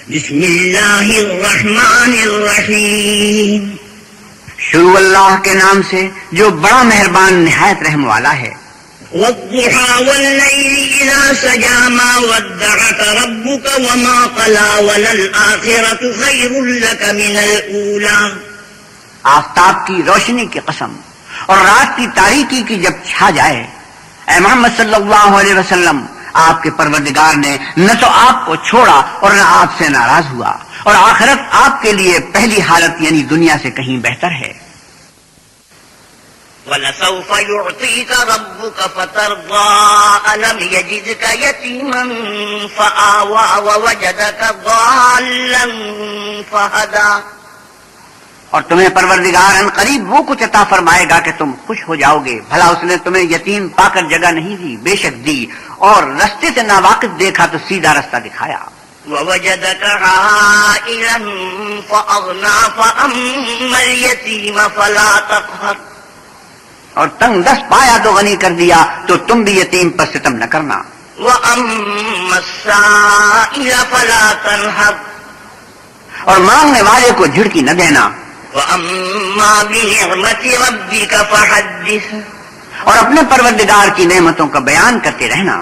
بسم اللہ الرحمن الرحیم. شروع اللہ کے نام سے جو بڑا مہربان نہایت رحم والا ہے. والضحى والليل إذا سجى ما ودعك ربك وما قلى وللآخرة خير لك من الأولى. آفتاب کی روشنی کی قسم اور رات کی تاریکی کی جب چھا جائے، اے محمد صلی اللہ علیہ وسلم، آپ کے پروردگار نے نہ تو آپ کو چھوڑا اور نہ آپ سے ناراض ہوا، اور آخرت آپ کے لیے پہلی حالت یعنی دنیا سے کہیں بہتر ہے. وَلَسَوْفَ يُعْطِيكَ رَبُّكَ فَتَرْضَىٰ أَلَمْ يَجِدْكَ يَتِيمًا فَآوَىٰ وَوَجَدَكَ ضَالًّا فَهَدَىٰ. اور تمہیں پروردگار ان قریب وہ کچھ عطا فرمائے گا کہ تم خوش ہو جاؤ گے. بھلا اس نے تمہیں یتیم پا کر جگہ نہیں دی؟ بے شک دی، اور رستے سے ناواقف دیکھا تو سیدھا رستہ دکھایا. وَوَجَدَكَ عَائِلًا فَأَغْنَىٰ فَأَمَّا الْيَتِيمَ فَلَا تَقْهَرْ. اور تنگ دست پایا تو غنی کر دیا، تو تم بھی یتیم پر ستم نہ کرنا. وَأَمَّا السَّائِلَ فَلَا تَنْهَرْ. اور مانگنے والے کو جھڑکی نہ دینا. وَأَمَّا بِنِعْمَةِ رَبِّكَ فَحَدِّثْ. اور اپنے پروردگار کی نعمتوں کا بیان کرتے رہنا.